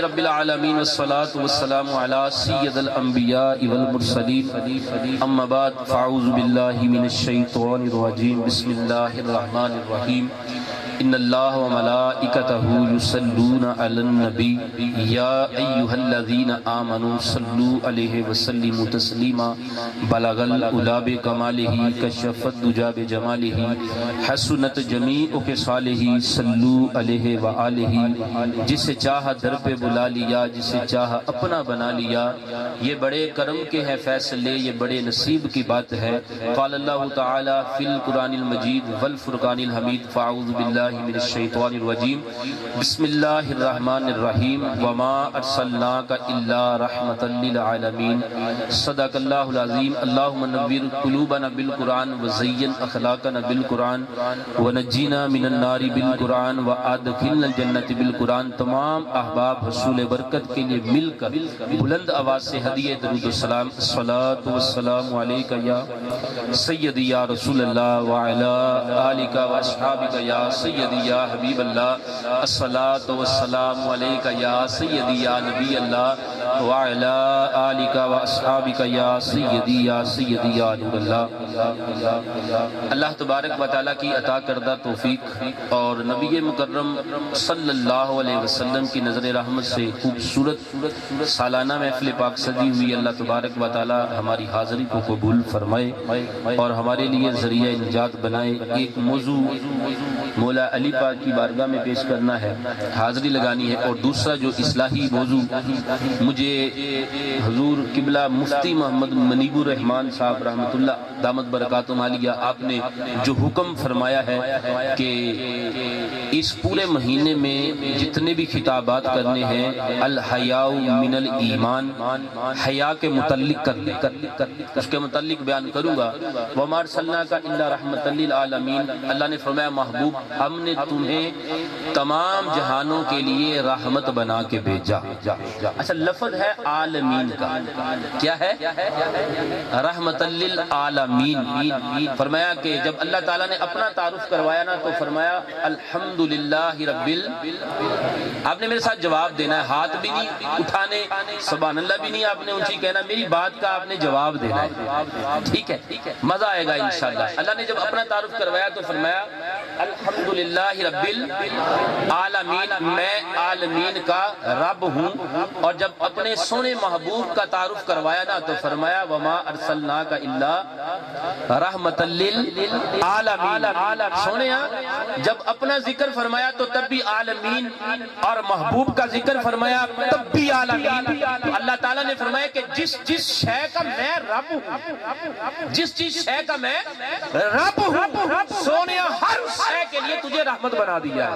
رب العالمین والصلاة والسلام علی سید الانبیاء والمرسلین اما بعد فاعوذ باللہ من الشیطان الرجیم بسم اللہ الرحمن الرحیم ان اللہ وملائکتہ یصلون علی النبی یا ایہا الذین آمنوا صلوا علیہ وسلموا تسلیما بلغ العلا بکمالہ کشف الدجی بجمالہ حسنت جمیع خصالہ صلوا علیہ وآلہ جسے چاہا در پہ بلا لیا جسے چاہا اپنا بنا لیا. یہ بڑے کرم کے ہیں فیصلے، یہ بڑے نصیب کی بات ہے. قال اللہ تعالی فی القرآن المجید والفرقان الحمید فاعوذ باللہ من الشیطان الرجیم بسم اللہ الرحمن الرحیم وما ارسلناک الا رحمتا للعالمین صدق اللہ العظیم. اللہم نور قلوبنا بالقرآن وزین اخلاقنا بالقرآن ونجینا من النار بالقرآن وادخلنا الجنت بالقرآن. تمام احباب حصول برکت کے لیے مل کر بلند آواز سے ہدیہ درود السلام الصلاۃ والسلام علیک یا سیدی یا رسول اللہ وعلی آلک واصحابک یا سیدی یا حبیب اللہ الصلاۃ والسلام علیک یا سیدی یا نبی اللہ وعلی آلک واصحابک یا سیدی یا نور اللہ. اللہ تبارک و تعالیٰ کی عطا کردہ توفیق اور نبی مکرم صلی اللہ علیہ وسلم کی نظر رحمت سے خوبصورت سالانہ محفل پاک سجی ہوئی. اللہ تبارک و تعالی ہماری حاضری کو قبول فرمائے اور ہمارے لیے ذریعہ نجات بنائے. ایک موضوع مولا علی پاک کی بارگاہ میں پیش کرنا ہے، حاضری لگانی ہے. اور دوسرا جو اصلاحی موضوع مجھے حضور قبلہ مفتی محمد منیب الرحمن صاحب رحمۃ اللہ دامت برکاتہم عالیہ آپ نے جو حکم فرمایا ہے کہ اس پورے مہینے میں جتنے بھی خطابات کرنے ہیں الحیاء من الایمان، حیا کے متعلق اس کے متعلق بیان کروں گا. وما ارسلناک الا رحمۃ للعالمین، اللہ نے فرمایا محبوب ہم نے تمہیں تمام جہانوں کے لیے رحمت بنا کے بھیجا. اچھا لفظ ہے عالمین کا، کیا ہے؟ رحمت للعالمین. فرمایا کہ جب اللہ تعالیٰ نے اپنا تعارف کروایا نا تو فرمایا الحمدللہ رب آپ نے میرے ساتھ جواب دینا ہے، ہاتھ بھی نہیں اٹھانے، سبحان اللہ بھی نہیں آپ نے اونچی کہنا، میری بات کا آپ نے جواب دینا ہے. ٹھیک ہے، مزہ آئے گا انشاءاللہ. اللہ نے جب اپنا تعارف کروایا تو فرمایا الحمدللہ رب العالمین، میں عالمین کا رب ہوں. اور جب اپنے سونے محبوب کا تعارف کروایا نا تو فرمایا وما ارسلناک الا رحمت للعالمین. سونے جب اپنا ذکر فرمایا تو تب بھی عالمین اور محبوب کا ذکر فرمایا تب بھی عالمین. تو اللہ تعالیٰ نے فرمایا کہ جس شے کا میں رب ہوں، جس شے کا میں رب ہوں سونے ہر شے کے لیے تجھے رحمت بنا دیا ہے.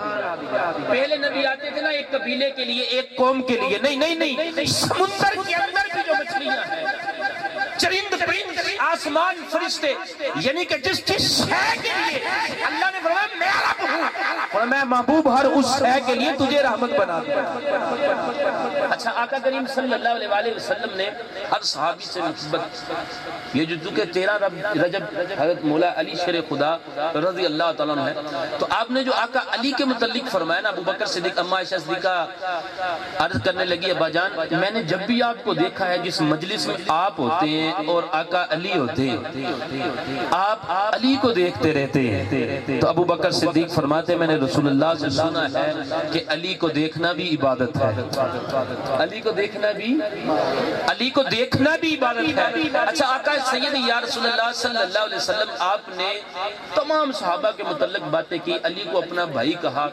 پہلے نبی آتے تھے نا ایک قبیلے کے لیے، ایک قوم کے لیے، نہیں سمندر کے اندر کی جو مچھلیاں ہیں، چرند پرند، آسمان فرشتے، یعنی کہ جس شے کے لیے اللہ نے فرمایا میں رب ہوں اور میں محبوب ہر اس شے کے لیے تجھے رحمت بنا دیا. اچھا آقا کریم صلی اللہ علیہ وآلہ وسلم نے ہر صحابی سے نسبت، یہ جو کہ 13 رجب حضرت مولا علی شیر خدا رضی اللہ تعالیٰ عنہ ہے، تو آپ نے جو آقا علی کے متعلق فرمایا نا، ابو بکر صدیق اما عائشہ صدیقہ عرض کرنے لگی ابا جان میں نے جب بھی آپ کو دیکھا ہے جس مجلس میں آپ ہوتے ہیں اور آقا علی ہوتے ہیں آپ علی کو دیکھتے رہتے ہیں. تو ابو بکر صدیق فرماتے میں نے رسول اللہ سے سنا ہے کہ علی کو دیکھنا بھی عبادت ہے، علی کو دیکھنا بھی عبادت ہے. اچھا آقا سید یا رسول اللہ صلی اللہ علیہ وسلم آپ نے تمام صحابہ کے متعلق باتیں کی، علی کو اپنا بھائی کہا.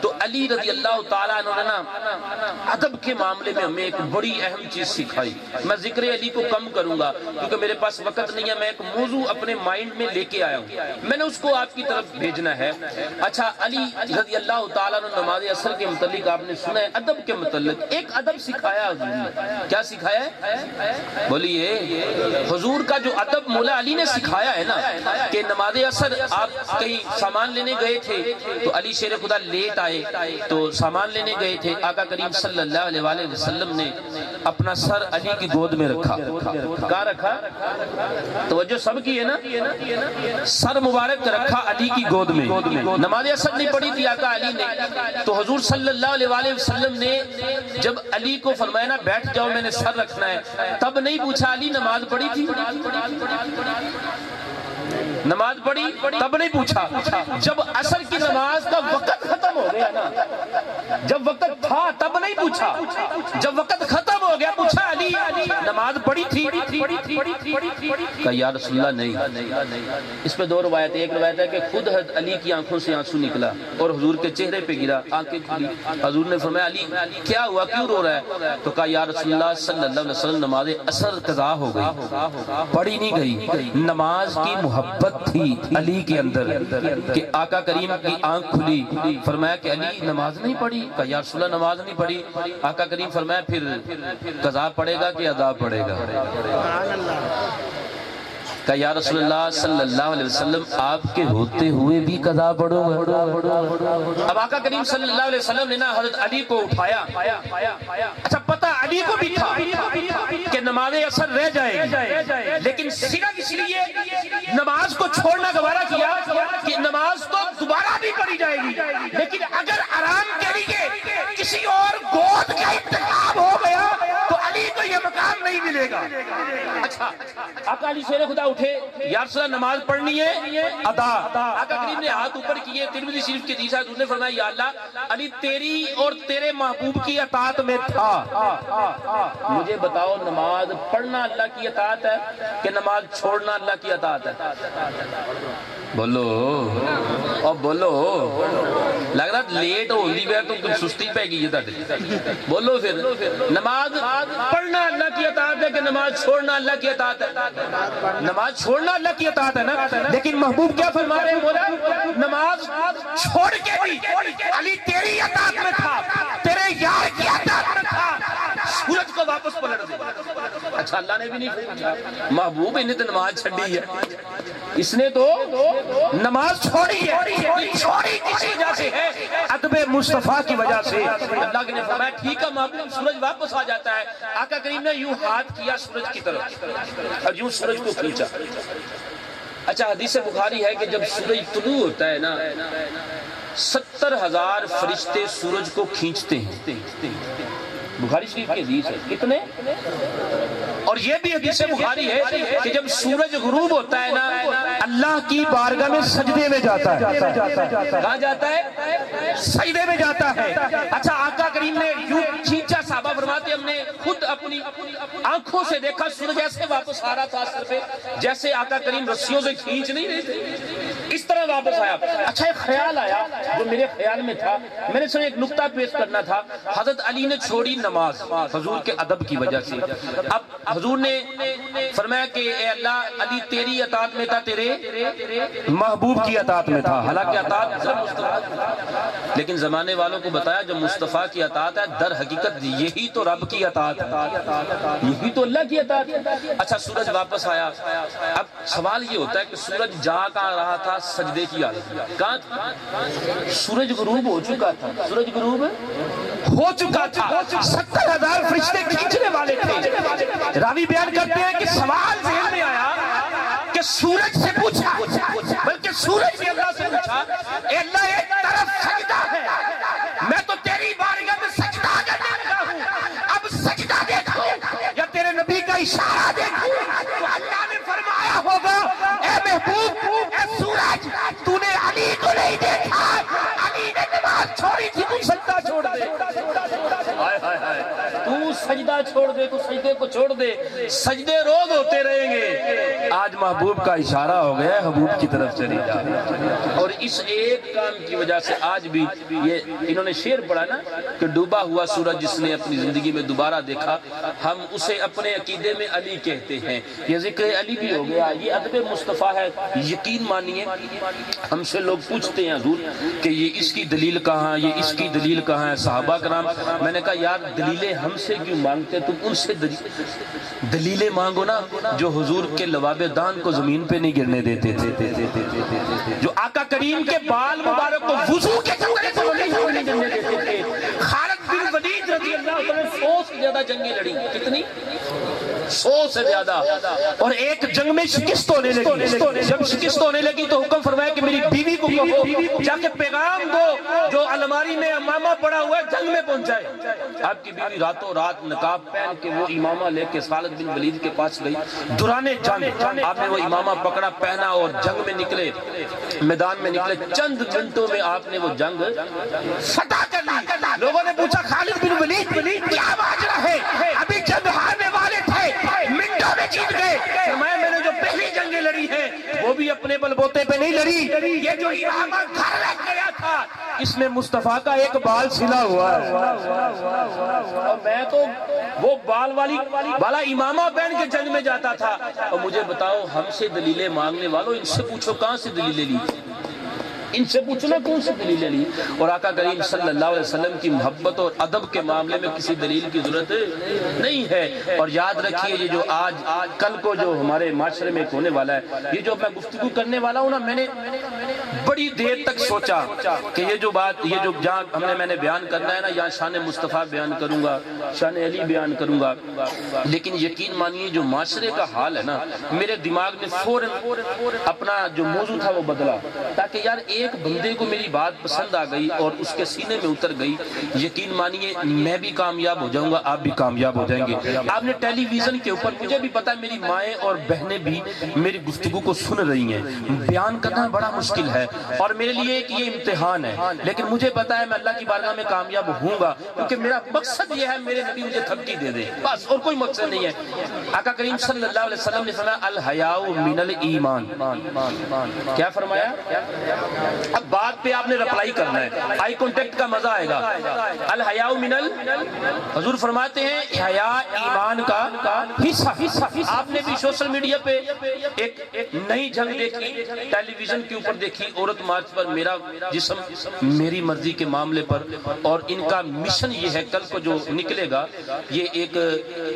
تو علی رضی اللہ تعالیٰ عنہ نے ادب کے معاملے میں ہمیں ایک بڑی اہم چیز سکھائی. میں ذکر علی کو کم کروں گا کیونکہ میرے پاس وقت نہیں ہے، میں ایک موضوع اپنے مائنڈ میں لے کے آیا ہوں، میں نے اس کو آپ کی طرف بھیجنا ہے. اچھا علی رضی اللہ تعالیٰ عنہ نماز عصر کے متعلق آپ نے سنا ہے، ادب کے متعلق ایک ادب سکھایا حضور نے. کیا سکھایا ہے؟ بولیے. حضور کا جو ادب مولا علی نے سکھایا ہے نا کہ نماز عصر آپ کہیں سامان لینے گئے تھے تو علی شیر خدا لیٹ آئے تو سامان لینے گئے تھے، آقا کریم صلی اللہ علیہ وآلہ وسلم نے اپنا سر علی کی گود میں رکھا. کہاں رکھا؟ توجہ سب کی ہے نا، سر مبارک رکھا علی کی گود میں. نماز عصر نہیں پڑھی تھی آقا علی نے؟ تو حضور صلی اللہ علیہ وسلم نے جب علی کو فرمایا نا بیٹھ جاؤ میں نے سر رکھنا ہے، تب نہیں پوچھا علی نماز پڑھی تھی؟ نماز پڑھی تب نہیں پوچھا، جب عصر کی نماز کا وقت ختم ہو گیا نا، جب وقت تھا تب نہیں پوچھا، جب وقت ختم ہو گیا پوچھا علی نماز پڑھی تھی؟ کہا یا رسول اللہ نہیں۔ اس میں دو روایت، ایک روایت ہے کہ خود حضرت علی کی آنکھوں سے آنسو نکلا اور حضور کے چہرے پہ گرا، آنکھیں کھلی، حضور نے فرمایا علی کیا ہوا، کیوں رو رہا ہے؟ تو کہا یا رسول اللہ صلی اللہ علیہ وسلم نماز عصر قضا ہو گئی، پڑھی نہیں گئی۔ نماز کی محبت تھی علی کے اندر کہ آقا کریم کی آنکھ کھلی، فرمایا کہ علی نماز نہیں پڑھی؟ کہا یا رسول اللہ نماز نہیں پڑھی۔ آقا کریم فرمایا پھر قضا پڑے گا کہ ادا پڑے گا؟ کہا یا رسول اللہ صلی اللہ علیہ وسلم آپ کے ہوتے ہوئے بھی قضا پڑھو گا؟ اب آقا کریم صلی اللہ علیہ وسلم نے نا حضرت علی کو اٹھایا، اچھا پتہ علی کو بھی تھا کہ نماز عصر رہ جائے گی، لیکن صرف اس لیے نماز کو چھوڑنا گوارا کیا کہ نماز تو دوبارہ بھی پڑھی جائے گی، لیکن اگر آرام کے لیے کسی اور گود کا انتخاب ہو گیا تو علی کو یہ مقام نہیں ملے گا۔ اچھا آقا علی شیر خدا اٹھے، یا رسول اللہ نماز پڑھنی ہے ادا۔ آقا کریم نے ہاتھ اوپر کیے، ترمذی شریف کے حدیث ہے، حضور نے فرمایا یا اللہ علی تیری اور تیرے محبوب کی اطاعت میں تھا، مجھے بتاؤ نماز پڑھنا اللہ کی اطاعت ہے کہ نماز چھوڑنا اللہ کی اطاعت ہے؟ بولو اور بولو، لگ رہا لیٹ ہو گئی تو کچھ سستی پہ گئی ہے، بولو پھر نماز پڑھنا اللہ کی اطاعت ہے کہ نماز چھوڑنا اللہ کی اطاعت ہے؟ نماز چھوڑنا اللہ کی اطاعت ہے نا، لیکن محبوب کیا فرما رہے ہیں؟ بولا نماز چھوڑ کے بھی علی تیری اطاعت میں تھا، تیرے یار کی اطاعت میں تھا، سورج کو واپس پلٹ دے۔ اچھا اللہ نے بھی نہیں پوچھا، محبوب انہیں تو نماز چھڑی ہے، اس نے تو نماز چھوڑی ہے، چھوڑی کسی وجہ سے ہے؟ ادب مصطفیٰ کی وجہ سے۔ اللہ نے فرمایا ٹھیک ہے محبوب، سورج واپس آ جاتا ہے۔ آقا کریم نے یوں ہاتھ کیا سورج کی طرف اور یوں سورج کو کھینچا۔ اچھا حدیث بخاری ہے کہ جب سورج طلوع ہوتا ہے نا 70,000 فرشتے سورج کو کھینچتے ہیں، بخاری شریف کی حدیث ہے۔ کتنے؟ اور یہ بھی حدیث بخاری ہے کہ جب سورج غروب ہوتا ہے نا اللہ کی بارگاہ میں سجدے میں جاتا ہے۔ کہاں جاتا ہے؟ سجدے میں جاتا ہے۔ اچھا آقا کریم نے یوں کھینچا، صحابہ فرماتے ہم نے خود اپنی آنکھوں سے دیکھا سورج ایسے واپس آ رہا تھا اثر پہ جیسے آقا کریم رسیوں سے کھینچ نہیں رہے تھے، اس طرح واپس آیا۔ اچھا ایک خیال آیا جو میرے خیال میں تھا، میں نے ایک نقطہ پیش کرنا تھا۔ حضرت علی نے چھوڑی نماز حضور کے ادب کی وجہ سے، اب حضور نے فرمایا کہ اے اللہ علی تیری اطاعت میں تھا، تیرے محبوب کی اطاعت میں تھا، حالانکہ اطاعت صرف مصطفیٰ کی، لیکن زمانے والوں کو بتایا جو مصطفیٰ کی اطاعت ہے در حقیقت یہی تو رب کی اطاعت ہے، یہی تو اللہ کی اطاعت ہے۔ اچھا سورج واپس آیا، اب سوال یہ ہوتا ہے کہ سورج جا کہاں رہا تھا؟ سجدے کی حالت میں کہاں تھا؟ سورج غروب ہو چکا تھا، سورج غروب ہو چکا تھا، 70,000 فرشتے کھینچنے والے تھے۔ راوی بیان کرتے ہیں کہ سوال ذہن میں آیا کہ سورج سے پوچھا، بلکہ سورج نے اللہ سے پوچھا اے اللہ ایک طرف سجدہ ہے، میں تو تیری بارگاہ میں سجدہ کرنے لگا ہوں، اب سجدہ دیکھو یا تیرے نبی کا اشارہ دیکھو؟ تو اللہ نے فرمایا ہوگا اے محبوب اے سورج تو نے علی کو نہیں دیکھا، علی نے نماز چھوڑی تھی، تو سجدہ چھوڑ دے، تو سجدہ چھوڑ دے، تو سجدے کو چھوڑ دے، سجدے روز ہوتے رہیں گے۔ آج محبوب کا اشارہ ہو گیا حبوب کی طرف چلی جا، اور اس ایک کام کی وجہ سے آج بھی یہ انہوں نے شعر پڑھا نا کہ ڈوبا ہوا سورج جس نے اپنی زندگی میں دوبارہ دیکھا، ہم اسے اپنے عقیدے میں علی کہتے ہیں۔ یہ ذکر علی بھی ہو گیا، یہ ادب مصطفیٰ ہے، یقین مانیے ہم سے لوگ پوچھتے ہیں حضور کہ یہ اس کی دلیل کہاں، یہ اس کی دلیل کہاں ہے؟ صحابہ کرام، میں نے کہا یار دلیلیں ہم سے کیوں مانگتے، تم ان سے دلیلیں مانگو نا جو حضور کے لواب دان کو زمین پہ نہیں گرنے دیتے تھے، جو آقا کریم کے بال مبارک کو وضو کے قطرے کو نہیں گرنے دیتے تھے۔ خالد بن ولید رضی اللہ عنہ 100 سے زیادہ جنگیں لڑی، کتنی؟ 100 سے زیادہ. اور ایک جنگ میں شکست ہونے لگی. جب شکست ہونے لگی تو حکم فرمایا کہ میری بیوی کو کہو جا کے پیغام دو جو الماری میں امامہ پڑا ہوا ہے جنگ میں پہنچائے. آپ کی بیوی راتوں رات نقاب پہن کے وہ امامہ لے کے خالد بن ولید کے پاس گئی. دوران جنگ آپ نے وہ امامہ پکڑا, پہنا اور جنگ میں نکلے, میدان میں نکلے. چند گھنٹوں میں آپ نے وہ جنگ فتح کر لی. لوگوں نے پوچھا خالد بن ولید کیا ماجرا ہے؟ ابھی جنگ ہارنے والے تھے, منٹوں میں جیت گئے. فرمایا میں نے جو پہلی جنگیں لڑی ہیں وہ بھی اپنے بل بوتے پہ نہیں لڑی, یہ جو امامہ گھر رکھ گیا تھا اس میں مصطفیٰ کا ایک بال سلا ہوا ہے. اور میں تو وہ بال والا امامہ پہن کے جنگ میں جاتا تھا. اور مجھے بتاؤ ہم سے دلیلیں مانگنے والوں, ان سے پوچھو کہاں سے دلیلیں لی, ان سے پوچھنا کون سی دلیلیں لی. اور آقا کریم صلی اللہ علیہ وسلم کی محبت اور ادب کے معاملے میں کسی دلیل کی ضرورت نہیں ہے. اور یاد رکھیے یہ جو آج کل کو جو ہمارے معاشرے میں ہونے والا ہے, یہ جو میں گفتگو کرنے والا ہوں نا, میں نے بڑی دیر تک سوچا کہ یہ جو بات, یہ جو جہاں میں نے بیان کرنا ہے نا, یہاں شان مصطفیٰ بیان کروں گا, شان علی بیان کروں گا, لیکن یقین مانیے جو معاشرے کا حال ہے نا, میرے دماغ میں فوراً اپنا جو موضوع تھا وہ بدلا, تاکہ یار ایک بندے کو میری بات پسند آ گئی اور اس کے سینے میں اتر گئی. یقین مانیے میں بھی کامیاب ہو جاؤں گا, آپ بھی کامیاب ہو جائیں گے. آپ نے ٹیلی ویژن کے اوپر, مجھے بھی پتا میری مائیں اور بہنیں بھی میری گفتگو کو سن رہی ہیں. بیان کرنا بڑا مشکل ہے اور میرے لیے ایک یہ امتحان ہے, لیکن مجھے پتا ہے میں اللہ کی بارگاہ میں کامیاب ہوں گا, کیونکہ میرا مقصد یہ ہے میرے نبی مجھے تھپکی دے دے, بس اور کوئی مقصد نہیں ہے. آقا کریم صلی اللہ علیہ وسلم نے فرمایا الحیاء من الایمان. کیا فرمایا؟ اب بات پہ آپ نے رپلائی کرنا ہے, آئی کانٹیکٹ کا مزہ آئے گا. الحیاء من حضور فرماتے ہیں حیا ایمان کا حصہ. آپ نے بھی سوشل میڈیا پہ ایک نئی جنگ دیکھی, ٹیلی ویژن کے اوپر دیکھی, عورت مارچ پر میرا جسم میری مرضی کے معاملے پر. اور ان کا مشن یہ ہے کل کو جو نکلے گا, یہ ایک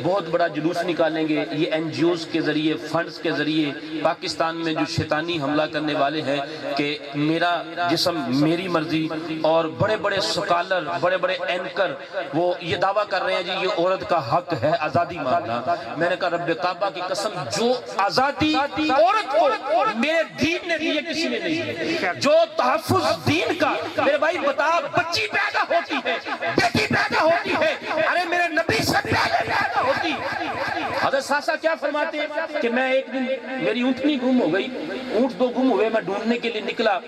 بہت بڑا جلوس نکالیں گے. یہ این جی اوز کے ذریعے, فنڈز کے ذریعے پاکستان میں جو شیطانی حملہ کرنے والے ہیں کہ میرا جسم میری مرضی, اور بڑے بڑے سکالر, بڑے بڑے اینکر وہ یہ دعویٰ کر رہے ہیں جی یہ عورت کا حق ہے آزادی مانگنا. میں نے کہا رب کعبہ کی قسم, جو آزادی عورت کو میرے دین نے دی ہے کسی نے نہیں. جو تحفظ دین کا, میرے بھائی بتا, بچی پیدا ہوتی ہے, بیٹی پیدا ہوتی ہے, ارے میرے نبی سے پہلے پیدا ہوتی. حضرت ساسا کیا فرماتے ہیں کہ میں ایک دن میری اونٹنی گم ہو گئی, اونٹ دو گم ہوئے, میں ڈھونڈنے کے لیے نکلا.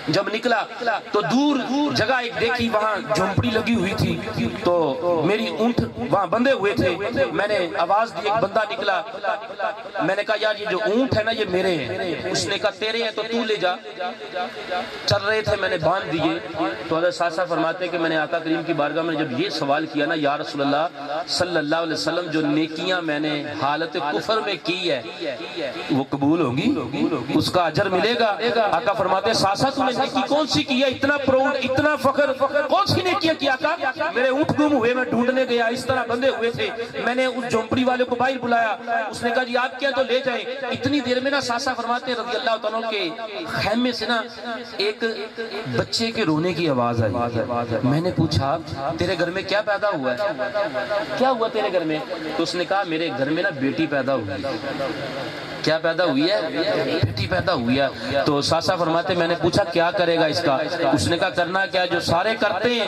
جب نکلا تو دور جگہ ایک دیکھی, وہاں جھونپڑی لگی ہوئی تھی, تو میری اونٹ وہاں بندھے ہوئے تھے. میں نے آواز دی, ایک بندہ نکلا, میں نے کہا یار یہ جو اونٹ ہے نا یہ میرے ہیں. اس نے کہا تیرے ہیں تو تو لے جا. چل رہے تھے, میں نے باندھ دیے. تو حضرت ساسا فرماتے ہیں کہ میں نے آقا کریم کی بارگاہ میں جب یہ سوال کیا نا, یا رسول اللہ صلی اللہ علیہ وسلم جو نیکیاں میں نے حالت کفر میں کی ہے وہ قبول ہوگی, اس کا اجر ملے گا. آقا فرماتے ہیں ساسا تم نے نیکی کون سی کی ہے, اتنا پراؤڈ, اتنا فخر, کون سی نیکیاں کیا آقا؟ میرے اونٹ گم ہوئے, میں ڈھونڈنے گیا, اس طرح بندھے ہوئے تھے. میں نے اس جھونپڑی والے کو باہر بلایا, اس نے کہا جی آپ کیا تو لے جائیں. اتنی دیر میں نا ساسا فرماتے ہیں رضی اللہ تعالیٰ کے خیمے سے نا ایک بچے کے رونے کی آواز آئی. میں نے پوچھا تیرے گھر میں کیا پیدا ہوا ہے, کیا ہوا تیرے گھر میں؟ تو اس نے کہا میرے گھر میں نا بیٹی پیدا ہوئی. کیا پیدا ہوئی ہے؟ بیٹی پیدا ہوئی ہے. تو ساسا فرماتے میں نے پوچھا کیا کرے گا اس کا؟ اس نے کہا کرنا کیا جو سارے کرتے ہیں,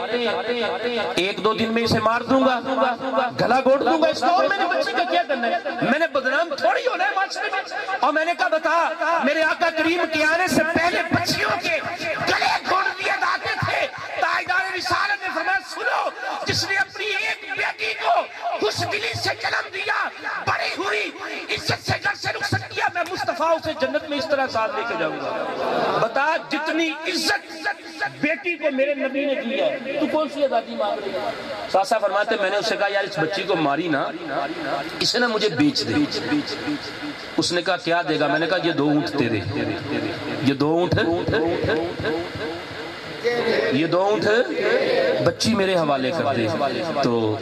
ایک دو دن میں اسے مار دوں گا, گلا گھونٹ دوں گا اس کا, اور میں نے بچی کا کیا کرنا ہے؟ میں نے بدنام تھوڑی ہونا ہے معاشرے میں. اور میں نے کہا بتا, میرے آقا کریم کے آنے سے پہلے بچیوں کے گلے گھونٹ دیے جاتے تھے. تاجدار رسالت نے فرمایا سنو, جس نے اپنی ایک بیٹی کو خوش دلی سے جنم دیا, بڑی ہوئی, عزت سے گھر سے رخصت کیا, میں مصطفیٰ اسے جنت میں اس طرح ساتھ لے کے جاؤں گا. بتا جتنی عزت بیٹی کو میرے نبی نے دی ہے, تو کون سی آزادی مانگ رہی ہے؟ ساسا فرماتے میں نے اسے کہا یار اس بچی کو ماری نا, اسے نا مجھے بیچ دے. اس نے کہا کیا دے گا؟ میں نے کہا یہ 2 اونٹ تیرے, یہ 2 اونٹ, یہ 2 اونٹ بچی میرے حوالے کر دے. تو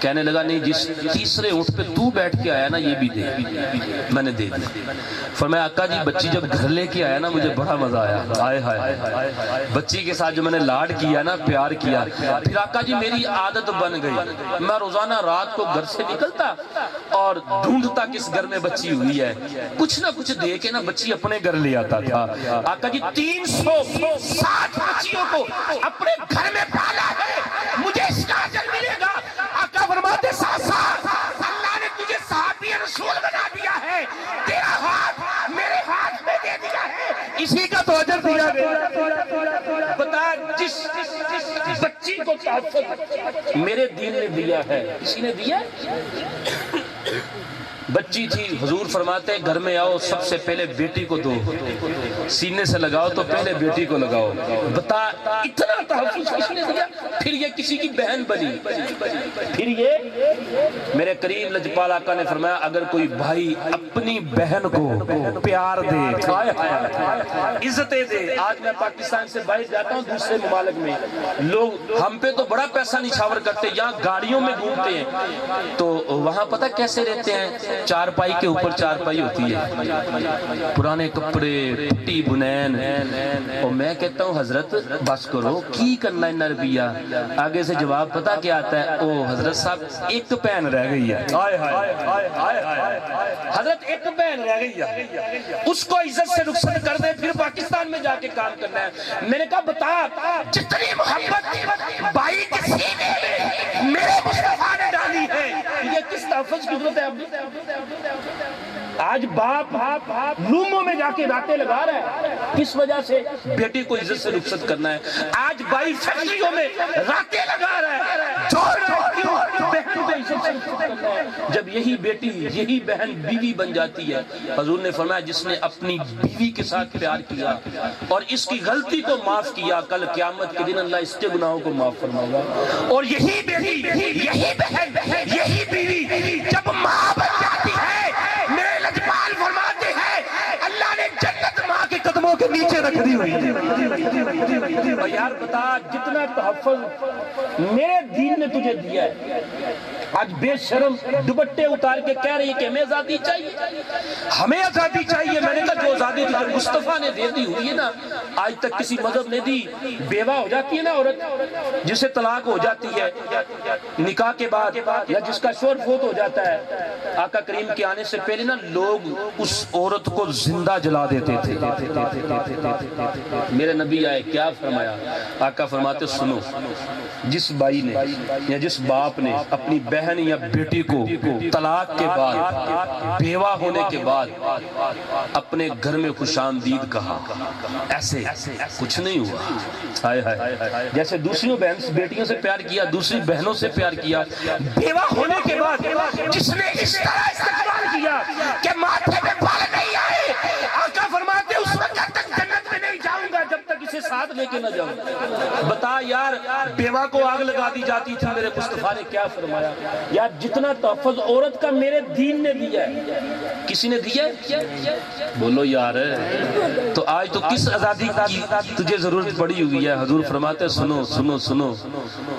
کہنے لگا نہیں جس تیسرے اونٹ پہ تو بیٹھ کے آیا نا یہ بھی دے. میں نے دے دیا. فرمایا آقا جی بچی جب گھر لے کے آیا نا مجھے بڑا مزہ آیا. آئے ہائے بچی کے ساتھ جو میں نے لاڈ کیا نا پیار کیا, پھر آقا جی میری عادت بن گئی, میں روزانہ رات کو گھر سے نکلتا اور ڈھونڈتا کس گھر میں بچی ہوئی ہے, کچھ نہ کچھ دے کے نا بچی اپنے گھر لے آتا تھا. آقا جی 360 بچیوں کو اپنے گھر میں پالا ہے, مجھے اس کا اجر ملے گا. آقا فرماتے ساتھ ساتھ اللہ نے تجھے صحابی رسول بنا دیا ہے, تیرا ہاتھ میرے ہاتھ میں دے دیا ہے, اسی کا تو اجر دیا گیا. بتا جس بچی کو تحفظ میرے دین نے دیا ہے, کسی نے دیا. بچی تھی, حضور فرماتے ہیں گھر میں آؤ سب سے پہلے بیٹی کو دو, سینے سے لگاؤ تو پہلے بیٹی کو لگاؤ. بتا اتنا تحفظ کس نے دیا. پھر یہ کسی کی بہن بنی, پھر یہ میرے کریم لجپال آقا نے فرمایا اگر کوئی بھائی اپنی بہن کو پیار دے, عزتیں دے. آج میں پاکستان سے باہر جاتا ہوں دوسرے ممالک میں, لوگ ہم پہ تو بڑا پیسہ نچھاور کرتے, یہاں گاڑیوں میں گھومتے ہیں تو وہاں پتہ کیسے رہتے ہیں, چارپائی کے اوپر چارپائی ہوتی ہے, پرانے کپڑے پٹی بنین. اور میں کہتا ہوں حضرت بس کرو کی کرنا ہے رویہ. آگے سے جواب پتہ کیا آتا ہے, او حضرت صاحب ایک پین رہ گئی ہے. حضرت ایک پین رہ گئی ہے, اس کو عزت سے رخصت کر دیں پھر پاکستان میں جا کے کام کرنا ہے. میں نے کہا بتا جتنی محبت بھائی کے سینے میں میرے مصطفیٰ نے ڈالی ہے, یہ کس تحفظ کی ضرورت ہے. آج باپ روموں میں جا کے راتیں لگا رہا ہے, کس وجہ سے بیٹی کو عزت سے رخصت کرنا ہے. آج بھائی فیکٹریوں میں راتیں لگا رہا ہے, بہن پہ عزت سے رخصت کرنا ہے. جب یہی بیٹی یہی بہن بیوی بن جاتی ہے, حضور نے فرمایا جس نے اپنی بیوی کے ساتھ پیار کیا اور اس کی غلطی کو معاف کیا, کل قیامت کے دن اللہ اس کے گناہوں کو معاف فرمائے گا. اور یہی بیٹی یہی بہن یہی بیوی جب ماں بن جاتی ہے, میرے لجپال فرماتے ہیں اللہ نے جنت ماں کے قدموں کے نیچے رکھ دی ہوئی ہے. اور یار بتا جتنا تحفظ میرے دین نے تجھے دیا ہے, آج بے شرم دوپٹے اتار کے کہہ رہی ہے کہ ہمیں آزادی چاہیے, ہمیں آزادی چاہیے. میں نے کہا جو آزادی تجھے مصطفیٰ نے دے دی ہوئی ہے نا, آج تک کسی مذہب نے دی. بیوہ ہو جاتی ہے نا عورت, جسے طلاق ہو جاتی ہے نکاح کے بعد, یا جس کا شوہر فوت ہو جاتا ہے, آقا کریم کے آنے سے پہلے نا لوگ اس عورت کو زندہ جلا دیتے تھے. میرے نبی آئے, کیا فرمایا؟ آقا فرماتے سنو, جس بھائی نے یا جس باپ نے اپنی بہن یا بیٹی کو طلاق کے بعد بیوہ ہونے کے بعد اپنے گھر میں خوش آمدید کہا, ایسے کچھ نہیں ہوا. جیسے دوسری بیٹیوں سے پیار کیا, دوسری بہنوں سے پیار کیا, بیوہ ہونے کے بعد جس نے اس طرح استقبال کیا کہ ماتھے پہ بال نہیں آئے, آقا فرماتے اس وقت تک جنت میں نہیں جاؤں گا جب تک اسے ساتھ لے کے نہ جاؤں. بتا یار بیوہ کو آگ لگا دی جاتی تھی, میرے مصطفیٰ نے کیا فرمایا؟ یار جتنا تحفظ عورت کا میرے دین نے دیا ہے, کسی نے دیا ہے؟ بولو یار. تو آج تو کس آزادی کی تجھے ضرورت پڑی ہوئی ہے؟ حضور فرماتے سنو سنو سنو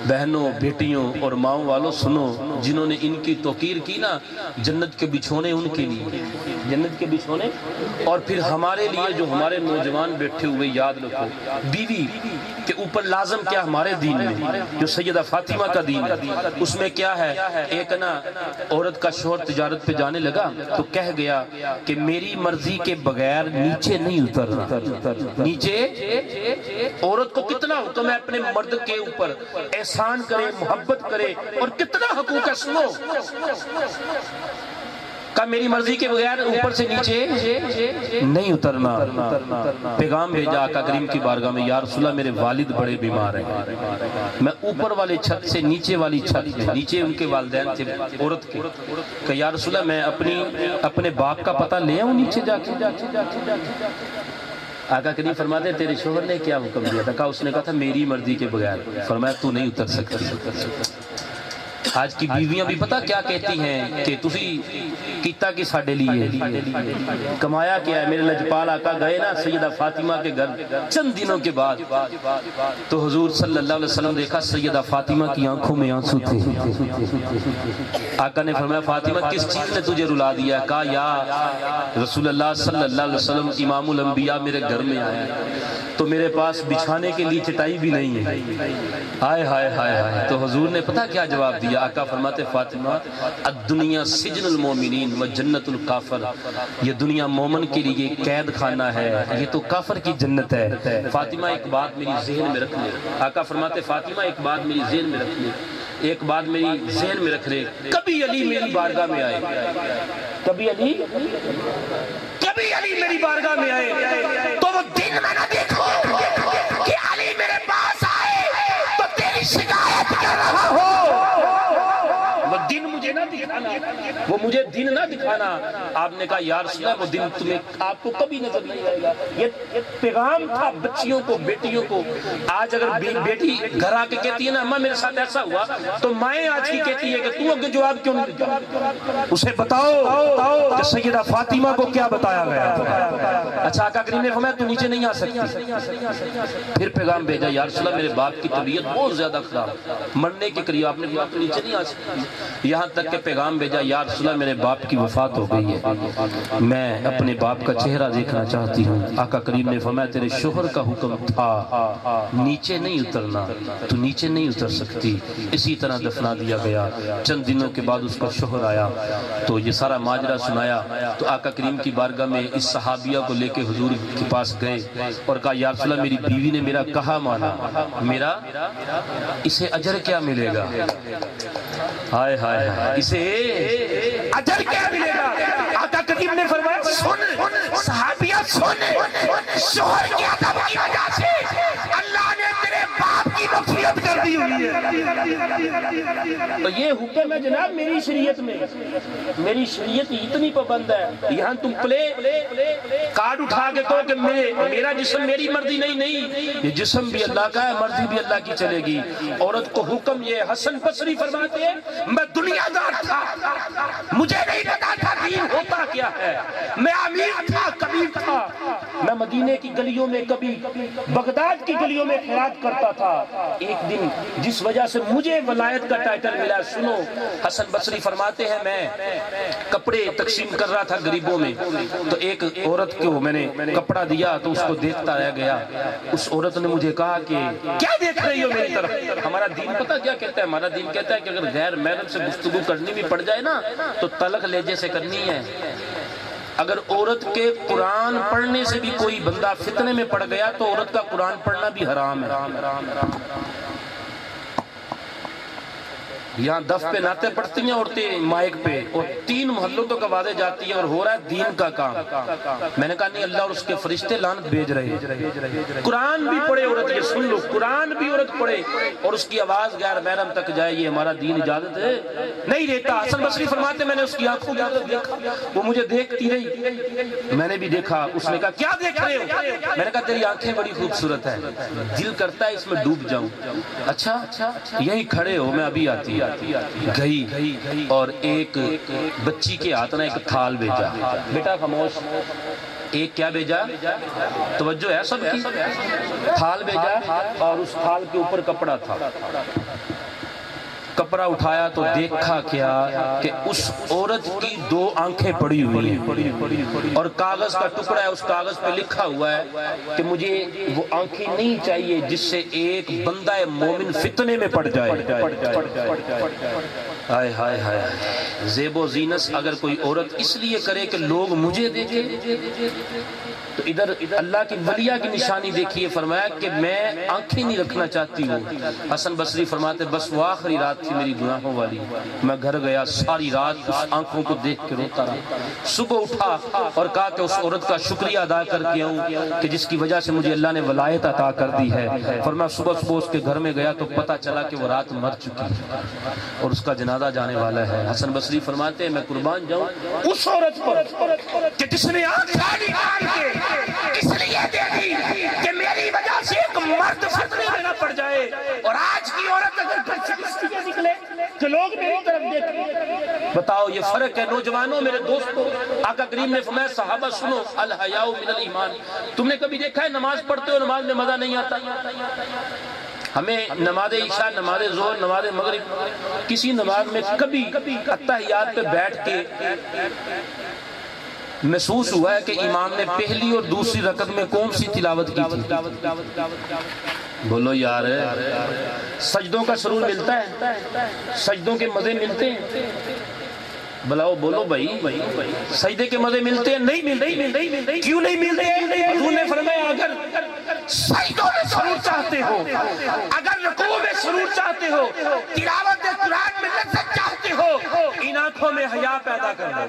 بہنوں بیٹیوں اور ماؤں والوں سنو, جنہوں نے ان کی توقیر کی نا, جنت کے بچھونے ان کے لیے, جنت کے بچھونے. اور پھر ہمارے لیے جو ہمارے نوجوان بیٹھے ہوئے, یاد رکھو بیوی کے اوپر لازم کیا ہمارے دین میں, جو سیدہ فاطمہ کا دین ہے اس میں کیا ہے؟ ایک نا عورت کا شوہر تجارت پہ جانے لگا تو کہہ گیا کہ میری مرضی کے بغیر نیچے نہیں اترنا. نیچے عورت کو کتنا حکم ہے اپنے مرد کے اوپر, احسان کرے, محبت کرے, اور کتنا حقوق ہے. سنو کہ میری مرضی کے بغیر اوپر سے نیچے نہیں اترنا. پیغام بھیجا آقا کریم کی بارگاہ میں, یا رسول اللہ میرے والد بڑے بیمار ہیں, میں اوپر والے چھت سے نیچے والی چھت میں, نیچے ان کے والدین تھے عورت کے, کہ یا رسول اللہ میں اپنے باپ کا پتہ لے آؤں نیچے جا کے. آقا کریم فرماتے تیرے شوہر نے کیا حکم دیا تھا؟ کہا اس نے کہا تھا میری مرضی کے بغیر. فرمایا تو نہیں اتر سکتی. آج کی بیویاں بھی پتہ کیا کہتی ہیں کہ تسی کیتا کہ ساڈے لیے کمایا کیا ہے. میرے لجپال آقا گئے نا سیدہ فاطمہ کے گھر چند دنوں کے بعد تو حضور صلی اللہ علیہ وسلم دیکھا سیدہ فاطمہ کی آنکھوں میں آنسو تھے. آقا نے فرمایا فاطمہ کس چیز نے تجھے رلا دیا؟ کہا یا رسول اللہ صلی اللہ علیہ وسلم امام الانبیاء میرے گھر میں آئے تو میرے پاس بچھانے کے لیے چٹائی بھی نہیں ہے. ہائے ہائے ہائے ہائے. تو حضور نے پتہ کیا جواب دیا؟ آقا فرماتے فاطمہ الدنیا سجن المومنین و جنت الکافر، یہ دنیا مومن کے لیے قید خانہ ہے، یہ تو کافر کی جنت ہے. فاطمہ ایک بات میری ذہن میں رکھ لے. آقا فرماتے فاطمہ ایک بات میری ذہن میں رکھ لے، ایک بات میری ذہن میں رکھ لے. کبھی علی میری بارگاہ میں آئے، کبھی علی میری بارگاہ میں آئے تو وہ دن میں نہ دیکھو کہ علی میرے پاس آئے تو تیری شکایت کر رہا ہو. وہ دن مجھے نہ دکھانا، وہ مجھے دن نہ دکھانا. آپ نے کہا یا رسول اللہ وہ دن تمہیں آپ کو کبھی نظر نہیں آئے گا. یہ پیغام تھا بچیوں کو، بیٹیوں کو. آج اگر بیٹی گھر آ کے کہتی ہے نا اماں میرے ساتھ ایسا ہوا، تو مائیں آج کی کہتی ہے کہ تو اگر جواب کیوں نہیں دیتا؟ اسے بتاؤ کہ سیدہ فاطمہ کو کیا بتایا گیا. اچھا آقا کریم نے فرمایا تو نیچے نہیں آ سکتی. پھر پیغام بھیجا یا رسول اللہ میرے باپ کی طبیعت بہت زیادہ خراب، مرنے کے قریب. آپ نے کہا تو نیچے نہیں آ سکتی. یہاں تک کہ پیغام بھیجا یا رسول اللہ میرے باپ کی وفات ہو گئی ہے، میں اپنے باپ کا چہرہ دیکھنا چاہتی ہوں. آقا کریم نے فرمایا تیرے شوہر کا حکم تھا نیچے نہیں اترنا، تو نیچے نہیں اتر سکتی. اسی طرح دفنا دیا گیا. چند دنوں کے بعد اس کا شوہر آیا تو یہ سارا ماجرا سنایا. تو آقا کریم کی بارگاہ میں اس صحابیہ کو لے کے حضور کے پاس گئے اور کہا یا رسول اللہ میری بیوی نے میرا کہا مانا، میرا اسے اجر کیا ملے گا؟ ہائے ہائے اسے اجر کیا ملے گا؟ آقا کریم نے فرمایا سن صحابیہ سن، شوہر کی ادب کی وجہ سے اللہ نے تیرے باپ کی مغفرت کر دی ہوئی ہے. تو یہ حکم ہے جناب میری شریعت میں. میری شریعت اتنی پابند ہے. یہاں تم پلے کارڈ اٹھا کے کہو کہ میرا جسم میری مرضی نہیں، یہ جسم بھی اللہ کا ہے، مرضی بھی اللہ کی چلے گی. عورت کو حکم یہ حسن بصری فرماتے ہیں میں دنیا دار تھا، مجھے نہیں پتا تھا دین ہوتا کیا ہے. میں امیر تھا، کبیر تھا. میں مدینے کی گلیوں میں کبھی بغداد کی گلیوں میں خیرات کرتا تھا. ایک دن جس وجہ سے مجھے ولایت کا ٹائٹل ملا، سنو حسن بصری فرماتے ہیں میں کپڑے تقسیم کر رہا تھا غریبوں میں، تو ایک عورت کو میں نے کپڑا دیا تو اس کو دیکھتا رہ گیا. اس عورت نے مجھے کہا کہ کیا دیکھ رہی ہو میری طرف؟ ہمارا دین پتہ کیا کہتا ہے؟ ہمارا دین کہتا ہے کہ اگر غیر محرم سے گفتگو کرنی بھی پڑ جائے نا تو طلق لہجے سے کرنی ہے. اگر عورت کے قرآن پڑھنے سے بھی کوئی بندہ فتنے میں پڑ گیا تو عورت کا قرآن پڑھنا بھی حرام ہے. یہاں دف پہ نعتیں پڑھتی ہیں عورتیں مائک پہ اور 3 محلوں تک آوازیں جاتی ہیں اور ہو رہا ہے دین کا کام. میں نے کہا نہیں اللہ اور اس کے فرشتے لعنت بھیج رہے ہیں. قرآن بھی پڑھے عورت، یہ سن لو قرآن بھی عورت پڑھے اور اس کی آواز غیر محرم تک جائے، یہ ہمارا دین اجازت ہے نہیں دیتا. حسن بصری فرماتے میں نے اس کی آنکھوں کے اندر دیکھا، وہ مجھے دیکھتی رہی، میں نے بھی دیکھا. اس نے کہا کیا دیکھ رہے ہو؟ میں نے کہا تیری آنکھیں بڑی خوبصورت ہے، دل کرتا ہے اس میں ڈوب جاؤں. اچھا یہی کھڑے ہو، میں ابھی آتی گئی اور ایک بچی کے ہاتھ نے ایک تھال بھیجا. بیٹا خاموش. ایک کیا بھیجا؟ توجہ ہے سب کی. تھال بھیجا اور اس تھال کے اوپر کپڑا تھا. کپڑا اٹھایا تو دیکھا کیا کہ اس عورت کی 2 آنکھیں پڑی ہوئی ہیں اور کاغذ کا ٹکڑا ہے، اس کاغذ پہ لکھا ہوا ہے کہ مجھے وہ آنکھیں نہیں چاہیے جس سے ایک بندہ مومن فتنے میں پڑ جائے. ہائے ہائے ہائے. زیب و زینت اگر کوئی عورت اس لیے کرے کہ لوگ مجھے دیکھیں تو ادھر اللہ کی ولیہ کی نشانی دیکھیے. فرمایا کہ میں آنکھیں نہیں رکھنا چاہتی ہوں. حسن بصری فرماتے بس وہ آخری رات تھی میری گناہوں والی، میں گھر گیا ساری رات اس آنکھوں کو دیکھ کے روتا رہا. صبح اٹھا اور کہا کہ اس عورت کا شکریہ ادا کر کے آؤں کہ جس کی وجہ سے مجھے اللہ نے ولایت عطا کر دی ہے. فرمایا صبح اس کے گھر میں گیا تو پتہ چلا کہ وہ رات مر چکی اور اس کا جنازہ جانے والا ہے. حسن بصری فرماتے ہیں میں قربان جاؤں اس عورت پر کہ جس نے آنکھ نکال کے اس لیے دے دی کہ میری وجہ سے ایک مرد فتنے میں نہ پڑ جائے. اور آج کی عورت اگر گھر سے نکلے کہ لوگ میری طرف دیکھیں. بتاؤ یہ فرق ہے نوجوانوں میرے دوستوں. آقا کریم نے فرمایا صحابہ سنو الحیاء من الایمان. تم نے کبھی دیکھا ہے نماز پڑھتے ہو نماز میں مزہ نہیں آتا؟ ہمیں نماز عشاء نماز ظہر نماز مغرب کسی نماز میں کبھی اتحیات پہ بیٹھ کے محسوس ہوا ہے کہ امام نے پہلی اور دوسری رکعت میں کون سی تلاوت کی تھی؟ بولو یار سجدوں کا سرور ملتا ہے؟ سجدوں کے مزے ملتے ہیں؟ بلاؤ بولو بھائی سجدے کے مزے ملتے ہیں؟ نہیں ملتے. کیوں نہیں ملتے؟ حضور نے فرمایا اگر سجدوں میں سرور چاہتے ہو، اگر رکوع میں سرور چاہتے ہو، تلاوت قرآن میں لذت چاہتے ہو، ان آنکھوں میں حیا پیدا کر دو.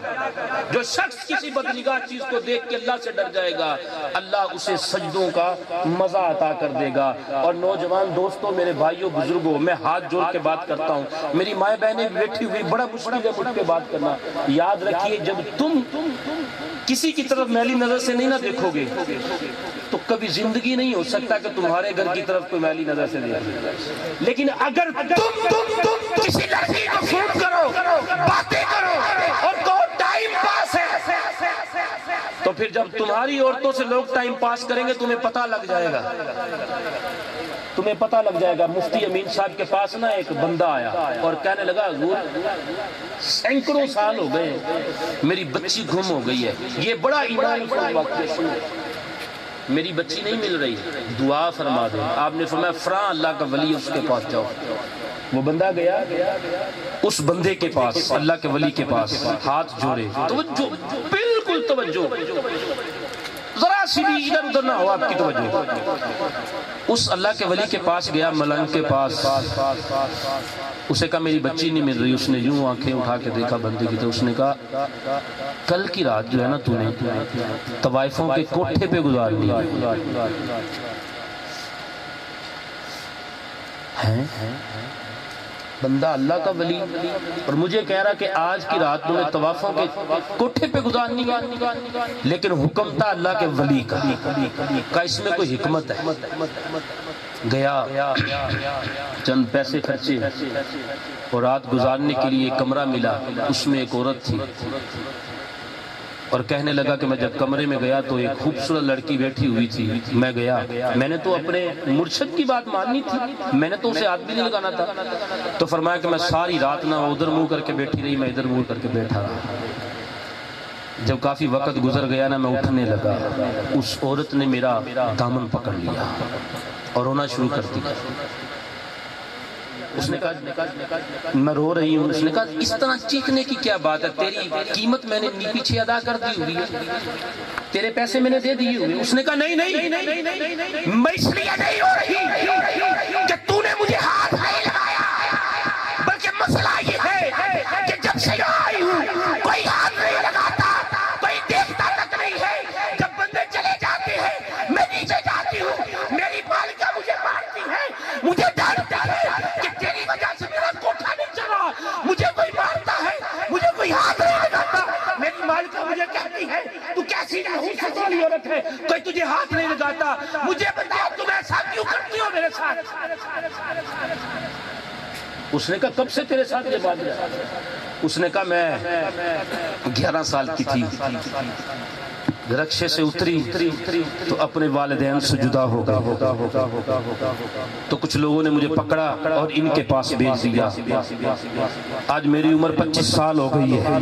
جو شخص کسی بدنگاہ چیز کو دیکھ کے اللہ سے ڈر جائے گا اللہ اسے سجدوں کا مزہ عطا کر دے گا. اور نوجوان دوستوں میرے بھائیوں بزرگوں میں ہاتھ جوڑ کے بات کرتا ہوں. میری مائیں بہنیں بیٹھی ہوئی بڑا مشکل ہے مجھ پہ بات کرنا. یاد رکھیے جب تم کسی کی طرف میلی نظر سے نہیں نہ دیکھو گے تو کبھی زندگی نہیں ہو سکتا کہ تمہارے گھر کی طرف کوئی میلی نظر سے دیکھے. لیکن اگر تم کسی لڑکی کو فون کرو باتیں کرو اور تو ٹائم پاس ہے تو پھر جب تمہاری عورتوں سے لوگ ٹائم پاس کریں گے تمہیں پتہ لگ جائے گا. تمہیں پتہ لگ جائے گا. مفتی امین صاحب کے پاس نا ایک بندہ آیا اور کہنے لگا حضور سینکڑوں سال ہو گئے میری بچی گم ہو گئی ہے. یہ بڑا ایمان واقعہ میری بچی نہیں مل رہی دعا فرما دے. آپ نے فرمایا فلاں اللہ کا ولی اس کے پاس جاؤ. وہ بندہ گیا اس بندے کے پاس اللہ کے ولی کے پاس ہاتھ جوڑے. توجہ بالکل توجہ ذرا سی بھی ادھر ادھر نہ ہو آپ کی توجہ. اس اللہ کے ولی کے پاس گیا ملنگ کے پاس. اسے کہا میری بچی نہیں مل رہی. اس نے یوں آنکھیں اٹھا کے دیکھا بندے کی تو اس نے کہا کل کی رات جو ہے نا تو نے طوائفوں کے کوٹھے پہ گزار لی ہے. بندہ اللہ کا ولی اور مجھے کہہ رہا کہ آج کی رات میں طوافوں کے کوٹھے پہ گزارنی کا لیکن حکم تھا اللہ کے ولی کا. اس میں کوئی حکمت ہے. گیا چند پیسے خرچے اور رات گزارنے کے لیے ایک کمرہ ملا. اس میں ایک عورت تھی اور کہنے لگا کہ میں جب کمرے میں گیا تو ایک خوبصورت لڑکی بیٹھی ہوئی تھی. میں گیا میں نے تو اپنے مرشد کی بات ماننی تھی میں نے تو اسے ہاتھ بھی نہیں لگانا تھا. تو فرمایا کہ میں ساری رات نہ ادھر منہ کر کے بیٹھی رہی میں ادھر منہ کر کے بیٹھا رہا. جب کافی وقت گزر گیا نا میں اٹھنے لگا اس عورت نے میرا دامن پکڑ لیا اور رونا شروع کر دیا. اس نے کہا میں رو رہی ہوں. اس نے کہا اس طرح چیخنے کی کیا بات ہے؟ تیری قیمت میں نے پیچھے ادا کر دی ہوئی ہے تیرے پیسے میں نے دے دیے ہوئے. اس نے کہا نہیں میں اس لیے نہیں ہو رہی کہ تو نے مجھے ہاتھ نہیں لگایا بلکہ مسئلہ یہ ہے کہ جب سے آئی ہوں کوئی ہاتھ نہیں لگاتا کوئی دیکھتا تک نہیں ہے. جب بندے چلے جاتے ہیں میں نیچے جاتی ہوں میری مالکہ مجھے مارتی ہے مجھے ڈانٹتی ہے کہ تیری وجہ سے میرا کوٹھا نہیں چلا. مجھے کوئی مارتا ہے مجھے کوئی ہاتھ نہیں لگاتا. میری مالکہ مجھے کہتی ہے تو کیسی نحوست والی عورت ہے کوئی تجھے ہاتھ نہیں لگاتا. مجھے بتاؤ تم ایسا کیوں کرتی ہو میرے ساتھ؟ اس نے کہا کب سے تیرے ساتھ یہ بات ہے؟ اس نے کہا میں 11 سال کی تھی رکشے سے اتری تو اپنے والدین سے جدا ہو گئے تو کچھ لوگوں نے مجھے پکڑا اور ان کے پاس بھیج دیا. آج میری عمر 25 سال ہو گئی ہے.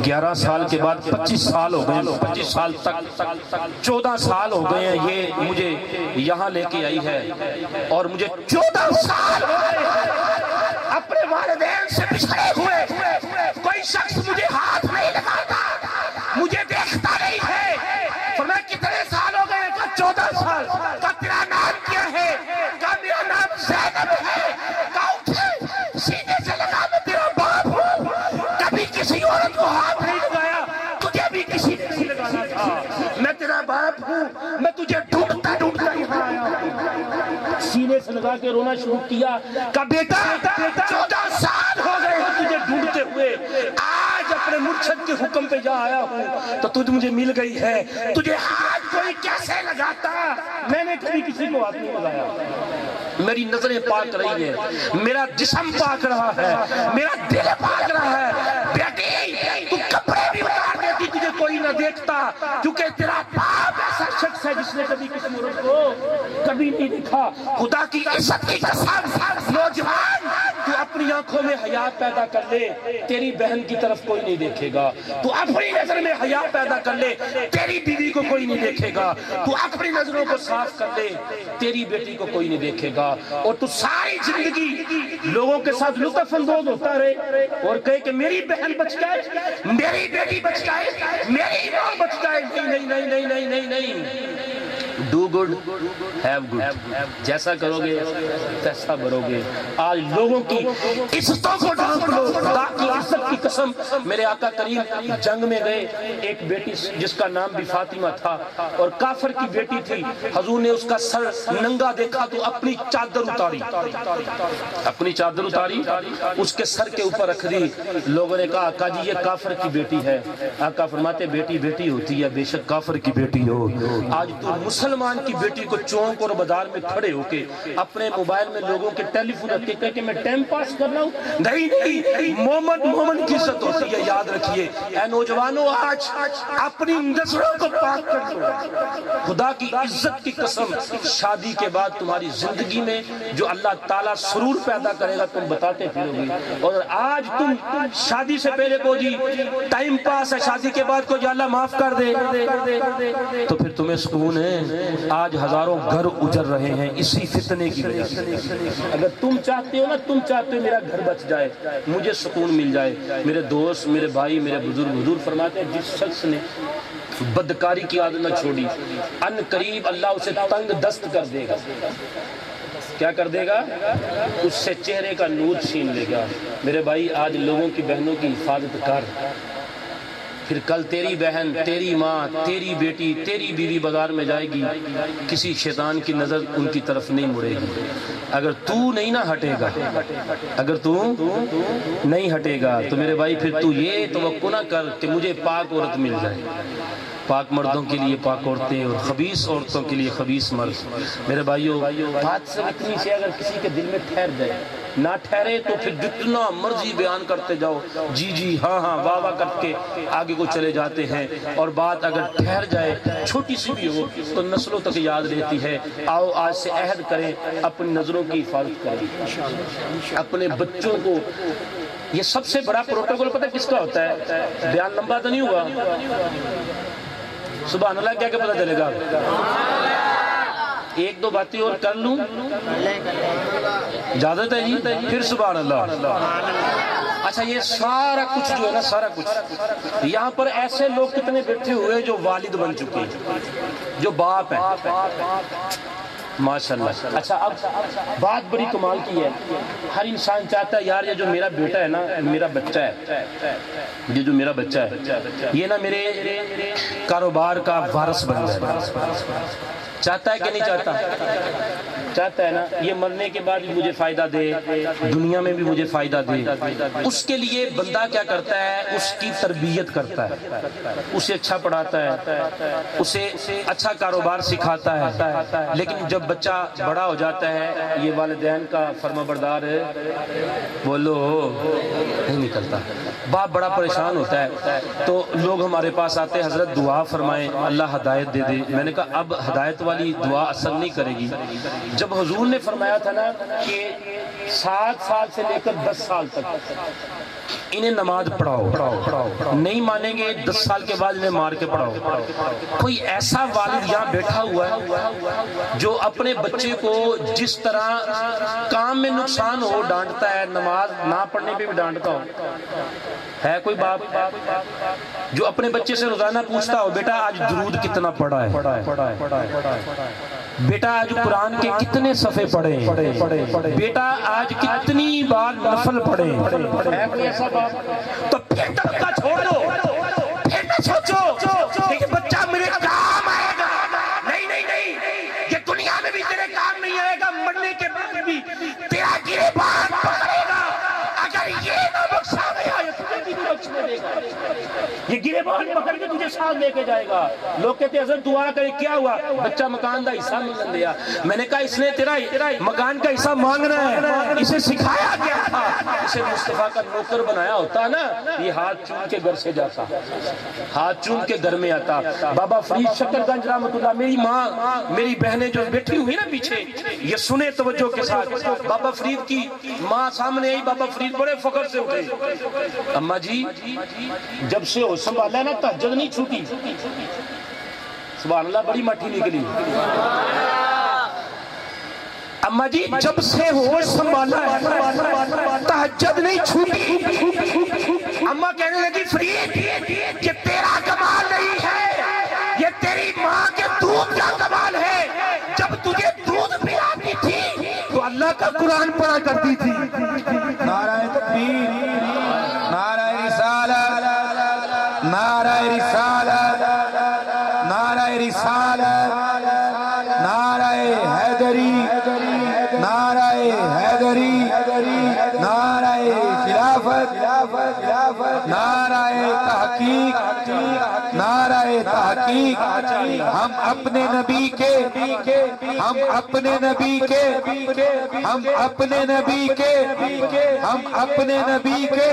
11 سال کے بعد 25 سال ہو گئے. 25 سال تک 14 سال ہو گئے ہیں یہ مجھے یہاں لے کے آئی ہے اور مجھے 14 سال اپنے والدین سے بچھڑے ہوئے کوئی شخص مجھے ہاتھ نہیں لگاتا مجھے دیکھتا نہیں ہے. فرمایا کتنے سال ہو گئے؟ کہا 14 سال. کہا تیرا نام کیا ہے؟ کہا میرا نام زینب ہے. کہا اٹھے سینے سے لگا میں تیرا باپ ہوں. کبھی کسی عورت کو ہاتھ نہیں لگایا تجھے بھی کسی نے نہیں لگانا تھا. میں تیرا باپ ہوں میں تجھے ڈھونڈتا یہاں آیا. سینے سے لگا کے رونا شروع کیا. کہا بیٹا 14 سال ہو گئے تجھے ڈھونڈتے ہوئے. آج اپنے مرشد کے حکم پہ جا آیا ہوں تو تجھ مجھے مل گئی ہے. تجھے ہاتھ کوئی کیسے لگاتا؟ میں نے کبھی کسی کو ہاتھ نہیں لگایا. میری نظریں پاک رہی ہیں, میرا جسم پاک رہا ہے, میرا دل پاک رہا ہے. بیٹی تو کپڑے بھی اتار دیتی تجھے کوئی نہ دیکھتا, کیونکہ تیرا باپ ایسا شخص ہے جس نے کبھی کسی عورت کو کبھی نہیں دیکھا. خدا کی عزت کی قسم نوجوان تو اپنی آنکھوں میں حیا پیدا کر لے, تیری بہن کی طرف کوئی نہیں دیکھے گا. تو اپنی نظر میں حیا پیدا کر لے, تیری بیوی کو کوئی نہیں دیکھے گا. تو اپنی نظروں کو صاف کر لے, تیری بیٹی کو کوئی نہیں دیکھے گا. اور تو ساری زندگی لوگوں کے ساتھ لطف اندوز ہوتا رہے اور کہے کہ میری بہن بچ جائے, میری بیٹی بچ جائے, میری ماں بچ جائے. نہیں نہیں نہیں نہیں نہیں نہیں. ڈو گڈ ہیو گڈ, جیسا کرو گے تیسا بھرو گے. آج لوگوں کی عزتوں کو ڈھانپ لو. خدا کی عزت کی قسم, میرے آقا کریم جنگ میں گئے, ایک بیٹی جس کا نام بھی فاطمہ تھا اور کافر کی بیٹی تھی. حضور نے اس کا سر ننگا دیکھا تو اپنی چادر اتاری, اپنی چادر اتاری اس کے سر کے اوپر رکھ دی. لوگوں نے کہا آقا جی یہ کافر کی بیٹی ہے. آقا فرماتے بیٹی بیٹی ہوتی ہے, بے شک کافر کی بیٹی ہو. آج تو مسلمان کی بیٹی کو چونک اور بازار میں کھڑے ہو کے اپنے موبائل میں لوگوں کے ٹیلی فون رکھ کے کہے کہ میں ٹائم پاس کر رہا ہوں. نہیں نہیں, مومن کی عزت ہوتی ہے, یاد رکھیے. اے نوجوانوں, آج اپنی نظروں کو پاک کر دو. خدا کی عزت کی قسم, شادی کے بعد تمہاری زندگی میں جو اللہ تعالیٰ سرور پیدا کرے گا تم بتاتے پھرو گی. اور آج تم شادی سے پہلے کو جی ٹائم پاس ہے, شادی کے بعد کو جی اللہ معاف کر دے, تو پھر تمہیں سکون ہے. آج ہزاروں گھر اجڑ رہے ہیں اسی فتنے کی وجہ سے. اگر تم چاہتے ہو نا, تم چاہتے ہو میرا گھر بچ جائے, مجھے سکون مل جائے. میرے دوست, میرے بھائی, میرے بزرگ, حضور فرماتے ہیں جس شخص نے بدکاری کی عادت نہ چھوڑی, ان قریب اللہ اسے تنگ دست کر دے گا. کیا کر دے گا؟ اس سے چہرے کا نور چھین لے گا. میرے بھائی, آج لوگوں کی بہنوں کی حفاظت کر, پھر کل تیری بہن, تیری ماں, تیری بیٹی, تیری بیوی بازار میں جائے گی, کسی شیطان کی نظر ان کی طرف نہیں مڑے گی. اگر تو نہیں نہ ہٹے گا, اگر تو نہیں ہٹے گا تو میرے بھائی پھر تو یہ توقع نہ کر کہ مجھے پاک عورت مل جائے. پاک مردوں کے لیے پاک عورتیں اور خبیث عورتوں کے لیے خبیث مرد. میرے بھائیوں, بات صرف اتنی سی, اگر کسی کے دل میں ٹھہر جائے, نہ ٹھہرے تو پھر جتنا مرضی بیان کرتے جاؤ, جی جی ہاں ہاں واہ واہ کر کے آگے کو چلے جاتے ہیں. اور بات اگر ٹھہر جائے, چھوٹی سی بھی ہو, تو نسلوں تک یاد رہتی ہے. آؤ آج سے عہد کریں, اپنی نظروں کی حفاظت کریں, اپنے بچوں کو. یہ سب سے بڑا پروٹوکول پتہ کس کا ہوتا ہے؟ بیان لمبا تو نہیں ہوا, سبحان اللہ کیا کہ پتہ چلے گا. ایک دو باتیں اور کر لوں, اجازت ہے جی؟ پھر سبحان اللہ. اچھا, یہ سارا کچھ جو ہے نا, سارا کچھ یہاں پر ایسے لوگ کتنے بیٹھے ہوئے جو والد بن چکے ہیں, جو باپ ہیں, ماشاءاللہ. اچھا, اب بات بڑی کمال کی ہے. ہر انسان چاہتا ہے یار یہ جو میرا بیٹا ہے نا, میرا بچہ ہے, یہ جو میرا بچہ ہے یہ نا میرے کاروبار کا وارث بن جائے. چاہتا ہے کہ نہیں چاہتا؟ چاہتا ہے نا. یہ مرنے کے بعد بھی مجھے فائدہ دے, دنیا میں بھی مجھے فائدہ دے. اس کے لیے بندہ کیا کرتا ہے, اس کی تربیت کرتا ہے, اسے اچھا پڑھاتا ہے, اسے اچھا کاروبار سکھاتا ہے. لیکن جب بچہ بڑا ہو جاتا ہے, یہ والدین کا فرما بردار ہے, بولو نہیں نکلتا. باپ بڑا پریشان ہوتا ہے. تو لوگ ہمارے پاس آتے ہیں, حضرت دعا فرمائیں, اللہ ہدایت دے دے. میں نے کہا اب ہدایت والی دعا اثر نہیں کرے گی. جب حضور نے فرمایا تھا نا کہ 7 سال سے لے کر 10 سال تک انہیں نماز پڑھاؤ, نہیں مانیں گے 10 سال کے بعد انہیں مار کے پڑھاؤ. کوئی ایسا والد یہاں بیٹھا ہوا ہے جو اپنے بچے کو جس طرح کام میں نقصان ہو ڈانٹتا ہے, نماز نہ پڑھنے پہ بھی ڈانٹتا ہو؟ ہے کوئی باپ جو اپنے بچے سے روزانہ پوچھتا ہو بیٹا آج درود کتنا پڑھا ہے, بیٹا آج قرآن کے کتنے صفحے پڑھے, بیٹا آج کتنی بار نفل پڑھے؟ ہے کوئی ایسا باپ؟ تو پھر تب کا چھوڑ دو, پھر نہ سوچو کہ بچہ میرے کام آئے گا. نہیں نہیں نہیں, یہ دنیا میں بھی تیرے کام نہیں آئے گا, مرنے کے بعد بھی تیرا گریبان پکڑے گا. اگر یہ نہ بخشا گیا, یہ تجھے بھی نہیں بخشنے دے گا. یہ گریبان پکڑ کے تجھے ساتھ لے کے جائے گا. لوگ کہتے ہیں حضرت دعا کرے, کیا ہوا؟ بچہ مکان کا حصہ مانگ دیا. میں نے کہا اس نے تیرا مکان کا حصہ مانگنا ہے, اسے سکھایا گیا تھا. اسے مصطفیٰ کا نوکر بنایا ہوتا نا, یہ ہاتھ چوم کے گھر سے جاتا, ہاتھ چوم کے گھر میں آتا. بابا فرید شکر گنج رحمۃ اللہ, میری ماں میری بہنیں جو بیٹھی ہوئی نا پیچھے, یہ سنے توجہ کے ساتھ. بابا فرید کی ماں سامنے آئی, بابا فرید بڑے فخر سے اٹھے, اماں جی جب سے ہو سنبھالا نا تہجد نہیں چھوٹی. سبحان اللہ, بڑی مٹھی نکلی. اماں جی جب سے ہوش سنبھالا ہے تہجد نہیں چھوٹی. اماں کہنے لگی فرید یہ تیرا کمال نہیں ہے, یہ تیری ماں کے دودھ کا کمال ہے. جب تجھے دودھ پلاتی تھی تو اللہ کا قرآن پڑھا کرتی تھی. نعرہ تکبیر, نعرہ رسالت, نعرہ رسالت, نعرہ رسالت, نعرہ حیدری, نعرہ حیدری, نعرہ خلافت, نعرہ تحقیق, نعرہ تحقیق. ہم اپنے نبی کے, ہم اپنے نبی کے, ہم اپنے نبی کے, ہم اپنے نبی کے.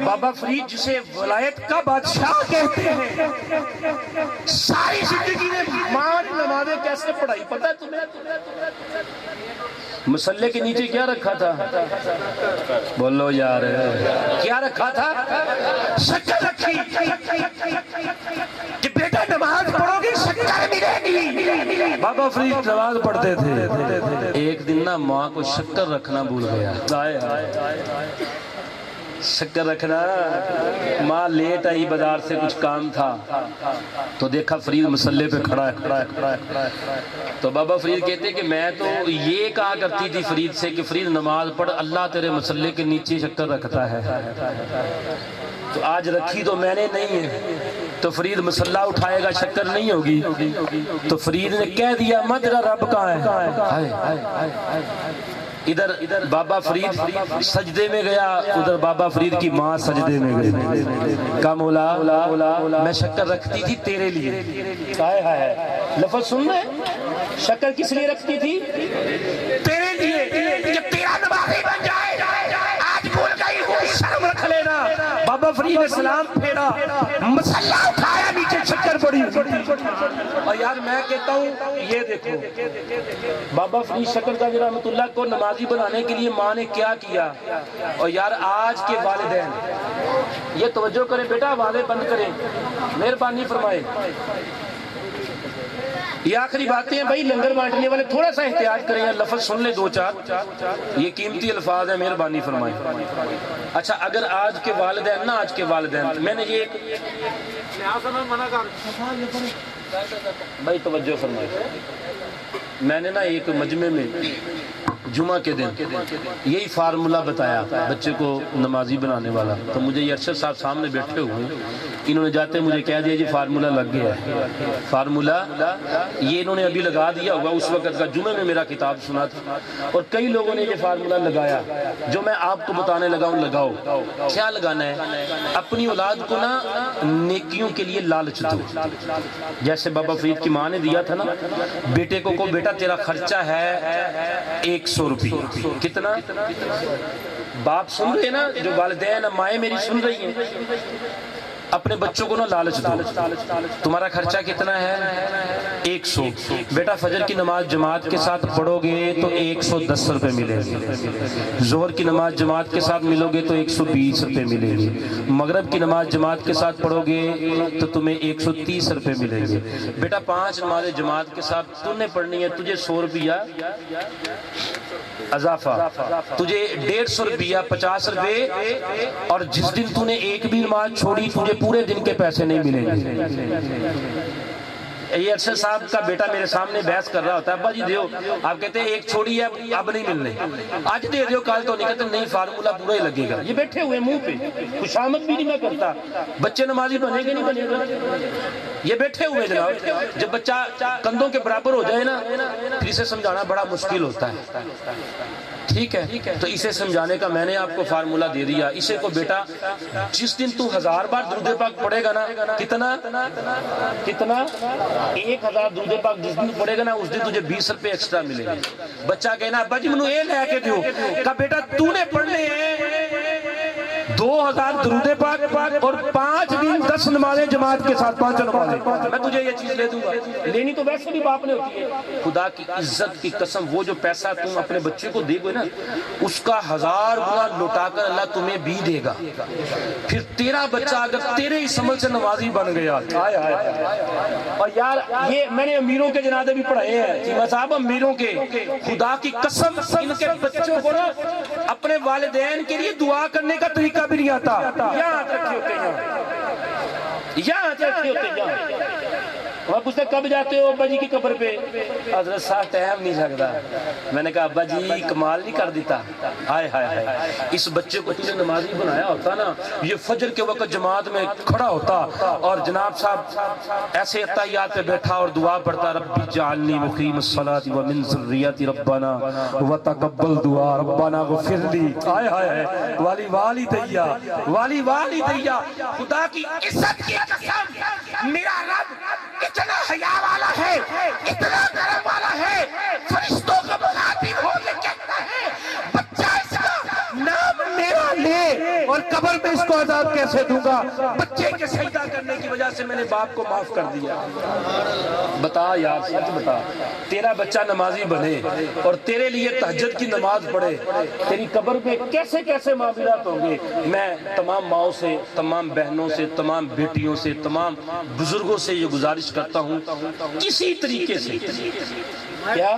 بابا فرید جسے ولایت کا بادشاہ کہتے ہیں, ساری زندگی نے ماں نے نمازیں کیسے پڑھائی پتہ ہے تمہیں؟ مسلح کے نیچے کیا رکھا تھا؟ بولو یار, کیا رکھا تھا؟ شکر رکھی کہ بیٹا نماز پڑھو گی شکر ملے گی. بابا فرید نماز پڑھتے تھے, ایک دن نا ماں کو شکر رکھنا بھول گیا. شکر رکھنا, ماں لیٹ آئی, بازار سے کچھ کام تھا تو دیکھا فرید مسلح پہ کھڑا ہے. تو بابا فرید کہتے ہیں کہ میں تو یہ کہا کرتی تھی فرید سے کہ فرید نماز پڑھ, اللہ تیرے مسلح کے نیچے شکر رکھتا ہے. تو آج رکھی تو میں نے نہیں ہے, تو فرید مسلح اٹھائے گا شکر نہیں ہوگی. تو فرید نے کہہ دیا ماں تیرا رب کہاں ہے. ادھر بابا فرید سجدے میں گیا, ادھر بابا فرید کی ماں سجدے میں گئی. کہا مولا میں شکر رکھتی تھی تیرے لیے. لفظ سن رہے, شکر کس لیے رکھتی تھی؟ تیرے لیے, کہ تیرا نمازی بن جائے. آج بھول گئی ہو, شرم رکھ لینا. بابا فرید نے سلام پھیرا, مسلح اٹھایا, نیچے شکر پڑی. اور یار میں کہتا ہوں یہ دیکھو, بابا فرید شکر گنج رحمۃ اللہ کو نمازی بنانے کے لیے ماں نے کیا کیا. اور یار آج کے والدین یہ توجہ کریں بیٹا, آوازیں بند کریں, مہربانی فرمائے. یہ آخری باتیں ہیں بھائی, لنگر بانٹنے والے تھوڑا سا احتیاط کریں, لفظ سن لیں دو چار, یہ قیمتی الفاظ ہیں, مہربانی فرمائیں. اچھا اگر آج کے والدین نا, آج کے والدین, میں نے یہ بھائی توجہ فرمائے, میں نے نا ایک مجمع میں جمعہ کے دن یہی فارمولہ بتایا بچے کو نمازی بنانے والا. تو مجھے یہ ارشد صاحب سامنے بیٹھے ہوئے, انہوں نے جاتے مجھے کہہ دیا جی فارمولہ لگ گیا ہے. فارمولہ یہ انہوں نے ابھی لگا دیا ہوا, اس وقت کا جمعہ میں میرا کتاب سنا تھا اور کئی لوگوں نے یہ فارمولہ لگایا جو میں آپ کو بتانے لگا ہوں. لگاؤ, کیا لگانا ہے؟ اپنی اولاد کو نا نیکیوں کے لیے لالچ دو. جیسے بابا فرید کی ماں نے دیا تھا نا بیٹے کو بیٹا تیرا خرچہ ہے 100 روپے. کتنا؟ باپ سن رہے نا, جو والدین مائیں میری سن رہی ہیں, اپنے بچوں کو نا لالچ دو. تمہارا خرچہ کتنا ہے؟ 100. بیٹا فجر کی نماز جماعت کے ساتھ پڑھو گے تو 110 روپے ملے گے. ظہر کی نماز جماعت کے ساتھ ملو گے تو 120 روپے ملے گے. مغرب کی نماز جماعت کے ساتھ پڑھو گے تو تمہیں 130 روپے ملے گے. بیٹا 5 نمازیں جماعت کے ساتھ تم نے پڑھنی ہے, تجھے 100 روپیہ اضافہ, تجھے 150 روپیہ 50 روپے. اور جس دن تو نے ایک بھی نماز چھوڑی تجھے پورے دن کے پیسے نہیں ملیں گے. یہ ارشد صاحب کا بیٹا میرے سامنے بحث کر رہا ہوتا ہے, ابا جی دیو, آپ کہتے ہیں ایک چھوڑی ہے اب نہیں ملنے, آج دے دیو کال تو نہیں. کہتے نہیں فارمولہ پورا ہی لگے گا. یہ بیٹھے ہوئے منہ پہ خوشامد بھی نہیں میں کرتا, بچے نمازی بنے گے نہیں بنے گا, یہ بیٹھے ہوئے جناب. جب بچہ کندھوں کے برابر ہو جائے نا پھر اسے سمجھانا بڑا مشکل ہوتا ہے. ٹھیک ہے، تو اسے سمجھانے کا میں نے آپ کو فارمولہ دے دیا. اسے کو بیٹا جس دن تو 1000 بار درود پاک پڑھے گا نا، کتنا 1000 درود پاک جس دن پڑھے گا نا، اس دن تجھے 20 روپے ایکسٹرا ملے گا. بچہ کہنا ابا جی منو یہ لے کے دیو. کہا بیٹا تو نے پڑھنے ہیں 2000 درود پاک اور 5 دن 10 نمازیں جماعت کے ساتھ 5 نمازیں، میں تجھے یہ چیز لے دوں گا. لینی تو ویسے بھی باپ نے ہوتی ہے. خدا کی عزت کی قسم، وہ جو پیسہ تم اپنے بچے کو دے گے نا، اس کا 1000 گنا لوٹا کر اللہ تمہیں بھی دے گا. پھر تیرا بچہ اگر تیرے ہی عمل سے نمازی بن گیا. اور یار یہ میں نے امیروں کے جنازے بھی پڑھائے ہیں چیمہ صاحب، امیروں کے. خدا کی قسم ان کے بچوں کو نا اپنے والدین کے لیے دعا کرنے کا طریقہ بھی نہیں آتا. یہاں رکھے ہوتے ہیں، یہاں رکھے ہوتے ہیں. وہ پوچھتے کب جاتے ہو ابا جی کی قبر پہ؟ حضرت صاحب ٹائم نہیں لگتا. میں نے کہا ابا جی کمال نہیں کر دیتا. ہائے ہائے ہائے، اس بچے کو تم نے نمازی بنایا ہوتا نا، یہ فجر کے وقت جماعت میں کھڑا ہوتا اور جناب صاحب ایسے اتحیات پہ بیٹھا اور دعا پڑھتا، ربی جعلنی مقیم الصلاۃ ومن ذریتی ربنا وتقبل دعا ربنا اغفر لی. ہائے ہائے ہائے، والی والی دیا، والی والی دیا. خدا کی عزت کی قسم، میرا رب اتنا حیا والا ہے، اتنا کرم والا ہے، فرشتوں کا مخاطب ہو کے کہتا ہے بچہ اس کا نام میرا لے اور قبر میں اس کو عذاب کیسے دوں گا؟ بچے کے سجدہ کرنے کی وجہ سے میں نے باپ کو معاف کر دیا. بتا یار، سچ بتا، تیرا بچہ نمازی بنے اور تیرے لیے تہجد کی نماز پڑھے، تیری قبر میں کیسے کیسے معاملات ہوں گے. میں تمام ماؤں سے، تمام بہنوں سے، تمام بیٹیوں سے، تمام بزرگوں سے یہ گزارش کرتا ہوں کسی طریقے سے، کیا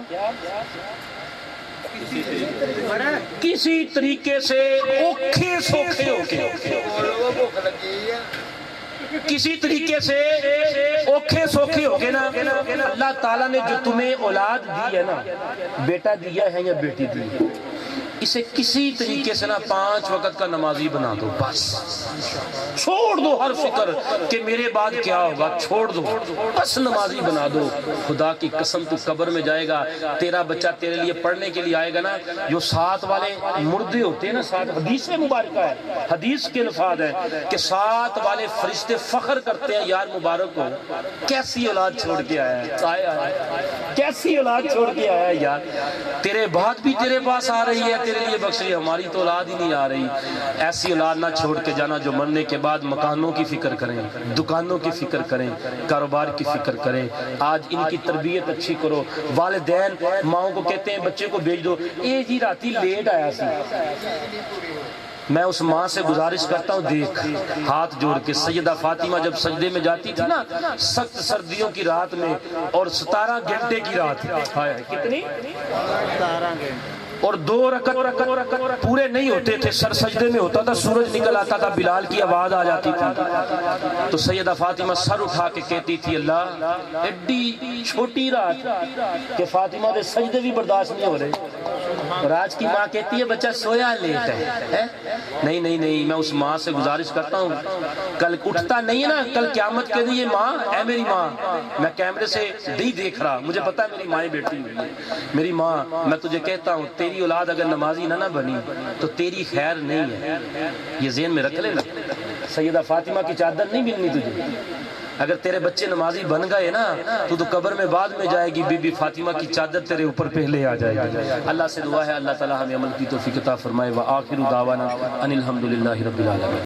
کسی طریقے سے اوکھے سوکھے ہو کے، کسی طریقے سے اوکھے سوکھے ہو کے نا، اللہ تعالیٰ نے جو تمہیں اولاد دی ہے نا، بیٹا دیا ہے یا بیٹی دی ہے، اسے کسی طریقے سے نا 5 وقت کا نمازی بنا دو. بس چھوڑ دو ہر فکر کہ میرے بعد کیا ہوگا، چھوڑ دو، بس نمازی بنا دو. خدا کی قسم تو قبر میں جائے گا، تیرا بچہ تیرے لیے پڑھنے کے لیے آئے گا نا، جو 7 والے مردے ہوتے ہیں نا، 7 حدیث میں مبارکہ ہے، حدیث کے الفاظ ہیں کہ 7 والے فرشتے فخر کرتے ہیں، یار مبارک ہو، کیسی اولاد چھوڑ کے آیا ہے، کیسی اولاد چھوڑ کے آیا ہے یار. تیرے بعد بھی تیرے پاس آ رہی ہے، تیرے لیے بخش رہی، ہماری تو اولاد ہی نہیں آ رہی. ایسی اولاد نہ چھوڑ کے جانا جو مرنے کے بعد مکانوں کی فکر کریں، دکانوں کی فکر کریں، کاروبار کی فکر کریں. آج ان کی تربیت اچھی کرو. والدین ماؤں کو کہتے ہیں بچے کو بھیج دو، اے جی راتی لیٹ آیا سی. میں اس ماں سے گزارش کرتا ہوں، دیکھ ہاتھ جوڑ کے، سیدہ فاطمہ جب سجدے میں جاتی تھی نا سخت سردیوں کی رات میں، اور 17 گھنٹے کی رات، کتنی 17 گھنٹے، اور 2 رکعت پورے نہیں ہوتے تھے، سر سجدے میں ہوتا تھا، سورج نکل آتا تھا، بلال کی آواز آ جاتی تھی، تو سیدہ فاطمہ سر اٹھا کے کہتی تھی اللہ ایڈی چھوٹی رات کہ فاطمہ دے سجدے بھی برداشت نہیں ہو رہے. اور آج کی ماں کہتی ہے بچہ سویا لیٹ ہے. نہیں نہیں نہیں، میں اس ماں سے گزارش کرتا ہوں، کل اٹھتا نہیں ہے نا، کل قیامت کے لیے ماں اے میری ماں، میں کیمرے سے نہیں دیکھ رہا، مجھے پتا ہے میری مائیں بیٹھی ہوئی ہے، میری ماں میں تجھے کہتا ہوں تیری اولاد اگر نمازی نہ بنی تو تیری خیر نہیں ہے. یہ ذہن میں رکھ لے نا، سیدہ فاطمہ کی چادر نہیں ملنی تجھے. اگر تیرے بچے نمازی بن گئے نا تو قبر میں بعد میں جائے گی، بی بی فاطمہ کی چادر تیرے اوپر پہلے آ جائے گی. اللہ سے دعا ہے اللہ تعالی ہمیں عمل کی توفیق عطا فرمائے. وآخر دعوانا ان الحمدللہ رب العالمین.